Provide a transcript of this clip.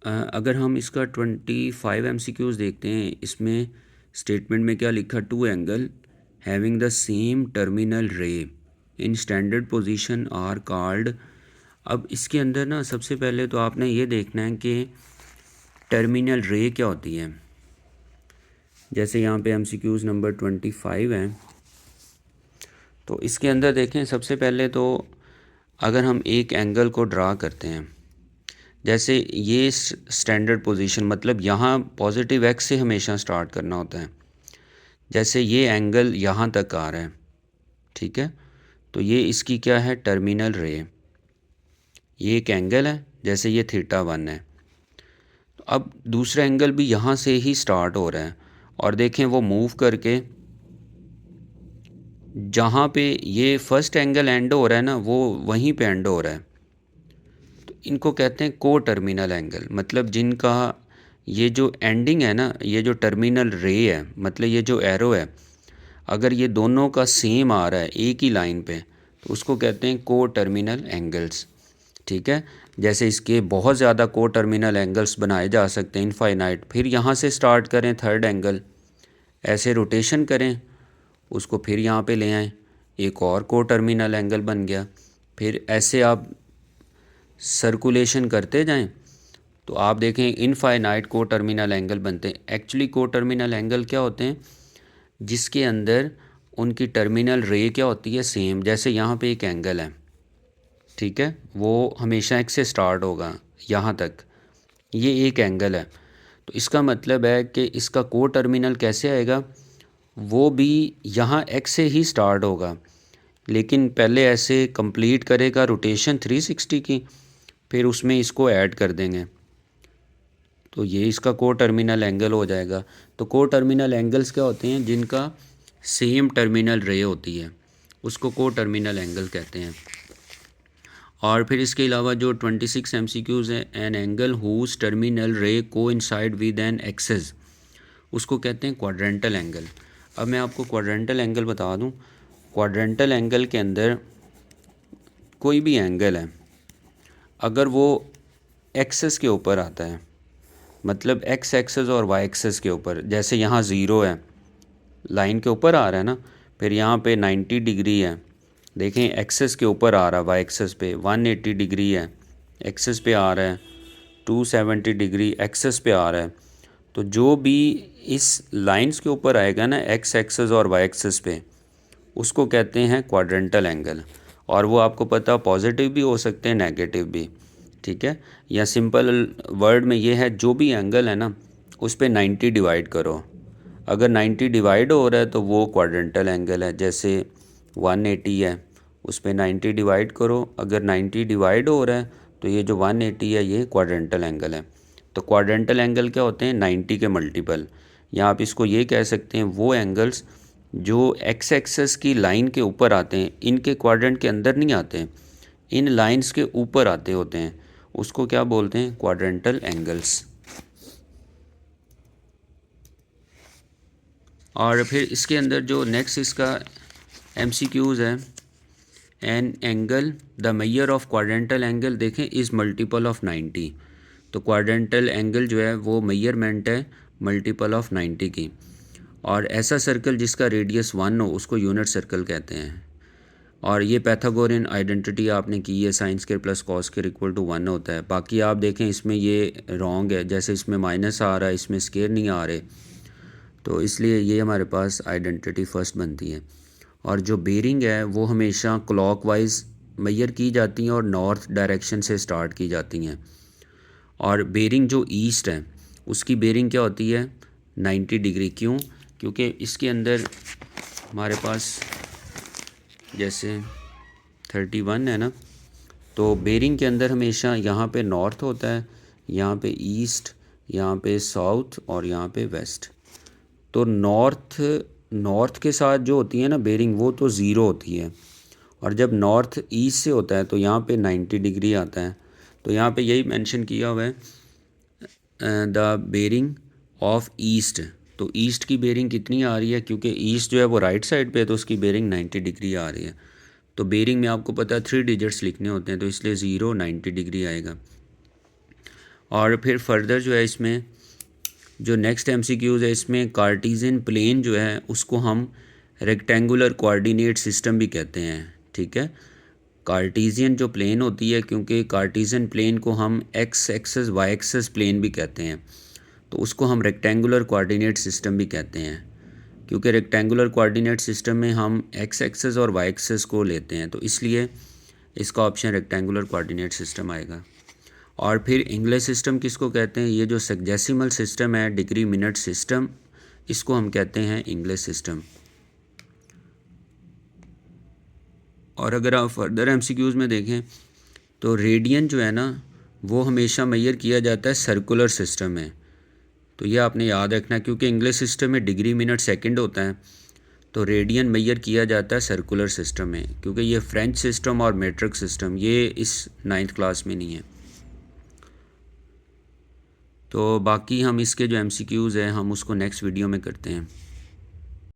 अगर हम इसका 25 MCQs देखते हैं, इसमें स्टेटमेंट में क्या लिखा, two angle having the same terminal ray in standard position are called. अब इसके अंदर ना सबसे पहले तो आपने ये देखना है कि टर्मिनल रे क्या होती है। जैसे यहाँ पे MCQs नंबर 25 हैं, तो इसके अंदर देखें सबसे पहले तो अगर हम एक एंगल को ड्रा करते हैं, जैसे ये स्टैंडर्ड पोजीशन, मतलब यहाँ पॉजिटिव एक्स से हमेशा स्टार्ट करना होता है। जैसे ये एंगल यहाँ तक आ रहा है, ठीक है, तो ये इसकी क्या है, टर्मिनल रे। ये एक एंगल है, जैसे ये θ1 है। तो अब दूसरा एंगल भी यहाँ से ही स्टार्ट हो रहा है, और देखें वो मूव करके जहाँ पे ये फर्स्ट एंगल एंड हो रहा है ना, वो वहीं पे एंड हो रहा है। तो इनको कहते हैं को टर्मिनल एंगल, मतलब जिनका ये जो एंडिंग है ना, ये जो टर्मिनल रे है, मतलब ये जो एरो है, अगर ये दोनों का सेम आ रहा है एक ही लाइन पे, तो उसको कहते हैं को टर्मिनल एंगल्स। ठीक है, जैसे इसके बहुत ज़्यादा को टर्मिनल एंगल्स बनाए जा सकते हैं, इनफाइनाइट। फिर यहाँ से स्टार्ट करें थर्ड एंगल, ऐसे रोटेशन करें उसको, फिर यहाँ पे ले आएँ, एक और को टर्मिनल एंगल बन गया। फिर ऐसे आप सर्कुलेशन करते जाएं तो आप देखें इनफाइनाइट को टर्मिनल एंगल बनते हैं। एक्चुअली को टर्मिनल एंगल क्या होते हैं, जिसके अंदर उनकी टर्मिनल रे क्या होती है, सेम। जैसे यहाँ पे एक एंगल है, ठीक है, वो हमेशा एक्स से स्टार्ट होगा यहाँ तक, ये एक एंगल है। तो इसका मतलब है कि इसका को टर्मिनल कैसे आएगा, वो भी यहाँ एक्स से ही स्टार्ट होगा, लेकिन पहले ऐसे कंप्लीट करेगा रोटेशन 360 की, फिर उसमें इसको ऐड कर देंगे, तो ये इसका को टर्मिनल एंगल हो जाएगा। तो को टर्मिनल एंगल्स क्या होते हैं, जिनका सेम टर्मिनल रे होती है, उसको को टर्मिनल एंगल कहते हैं। और फिर इसके अलावा जो 26 MCQs है, एन एंगल हुज टर्मिनल रे को इंसाइड विद एन एक्सेस, उसको कहते हैं क्वाड्रेंटल एंगल। अब मैं आपको क्वाड्रेंटल एंगल बता दूं। क्वाड्रेंटल एंगल के अंदर कोई भी एंगल है, अगर वो एक्सेस के ऊपर आता है, मतलब एक्स एक्सेस और वाई एक्सेस के ऊपर, जैसे यहाँ ज़ीरो है, लाइन के ऊपर आ रहा है ना, फिर यहाँ पे 90 डिग्री है, देखें एक्सेस के ऊपर आ रहा है, वाई एक्सेस पे 180 डिग्री है, एक्सेस पे आ रहा है 270 डिग्री, एक्सेस पे आ रहा है। तो जो भी इस लाइंस के ऊपर आएगा ना, एक्स एक्सेस और वाई एक्सेस पे, उसको कहते हैं क्वाड्रेंटल एंगल। और वो आपको पता पॉजिटिव भी हो सकते हैं, नेगेटिव भी, ठीक है। या सिंपल वर्ड में ये है, जो भी एंगल है ना उस पे 90 डिवाइड करो, अगर 90 डिवाइड हो रहा है तो वो क्वाड्रेंटल एंगल है। जैसे 180 है, उस पे 90 डिवाइड करो, अगर 90 डिवाइड हो रहा है तो ये जो 180 है ये क्वाड्रेंटल एंगल है। तो क्वाड्रेंटल एंगल क्या होते हैं, 90 के मल्टीपल, या आप इसको ये कह सकते हैं वो एंगल्स जो एक्स एक्सेस की लाइन के ऊपर आते हैं, इनके क्वाड्रेंट के अंदर नहीं आते हैं, इन लाइंस के ऊपर आते होते हैं, उसको क्या बोलते हैं, क्वाड्रेंटल एंगल्स। और फिर इसके अंदर जो नेक्स्ट इसका MCQs है, an angle the measure of quadrantal angle, देखें इज़ मल्टीपल ऑफ 90। तो क्वाड्रेंटल एंगल जो है वो मेजरमेंट है मल्टीपल ऑफ 90 की। और ऐसा सर्कल जिसका रेडियस 1 हो उसको यूनिट सर्कल कहते हैं। और ये पैथागोरियन आइडेंटिटी आपने की है, sine square plus cos square equal to 1 होता है। बाकी आप देखें इसमें ये रॉन्ग है, जैसे इसमें माइनस आ रहा है, इसमें स्क्वायर नहीं आ रहे, तो इसलिए ये हमारे पास आइडेंटिटी फर्स्ट बनती है। और जो बेरिंग है वो हमेशा क्लॉकवाइज मेजर की जाती हैं और नॉर्थ डायरेक्शन से स्टार्ट की जाती हैं। और बेरिंग जो ईस्ट है उसकी बेरिंग क्या होती है, 90 डिग्री। क्यों, क्योंकि इसके अंदर हमारे पास जैसे 31 है ना, तो बेरिंग के अंदर हमेशा यहाँ पे नॉर्थ होता है, यहाँ पे ईस्ट, यहाँ पे साउथ और यहाँ पे वेस्ट। तो नॉर्थ के साथ जो होती है ना बेरिंग, वो तो ज़ीरो होती है, और जब नॉर्थ ईस्ट से होता है तो यहाँ पे 90 डिग्री आता है। तो यहाँ पे यही मेंशन किया हुआ है, द बेरिंग ऑफ ईस्ट। तो ईस्ट की बेरिंग कितनी आ रही है, क्योंकि ईस्ट जो है वो राइट साइड पे है, तो उसकी बेरिंग 90 डिग्री आ रही है। तो बेरिंग में आपको पता है 3 डिजिट्स लिखने होते हैं, तो इसलिए 0 90 डिग्री आएगा। और फिर फर्दर जो है इसमें जो नेक्स्ट एमसीक्यूज़ है इसमें कार्टीज़ियन प्लेन जो है उसको हम रेक्टेंगुलर कोऑर्डिनेट सिस्टम भी कहते हैं। ठीक है, कार्टीज़ियन जो प्लेन होती है, क्योंकि कार्टीज़ियन प्लेन को हम X axis Y axis plane भी कहते हैं, तो उसको हम रेक्टेंगुलर कोऑर्डिनेट सिस्टम भी कहते हैं, क्योंकि रेक्टेंगुलर कोऑर्डिनेट सिस्टम में हम एक्स एक्सेस और वाई एक्सेस को लेते हैं, तो इसलिए इसका ऑप्शन रेक्टेंगुलर कोऑर्डिनेट सिस्टम आएगा। और फिर इंग्लिश सिस्टम किसको कहते हैं? ये जो सेक्जेसिमल सिस्टम है, डिग्री मिनट सिस्टम, इसको हम कहते हैं इंग्लिश सिस्टम। और अगर आप फर्दर एमसीक्यूज़ में देखें तो रेडियन जो है ना वो हमेशा मेजर किया जाता है सर्कुलर सिस्टम में, तो ये आपने याद रखना, क्योंकि इंग्लिश सिस्टम में डिग्री मिनट सेकंड होता है, तो रेडियन मेजर किया जाता है सर्कुलर सिस्टम में, क्योंकि ये फ्रेंच सिस्टम और मेट्रिक सिस्टम ये इस 9th क्लास में नहीं है। तो बाकी हम इसके जो एमसीक्यूज़ हैं हम उसको नेक्स्ट वीडियो में करते हैं।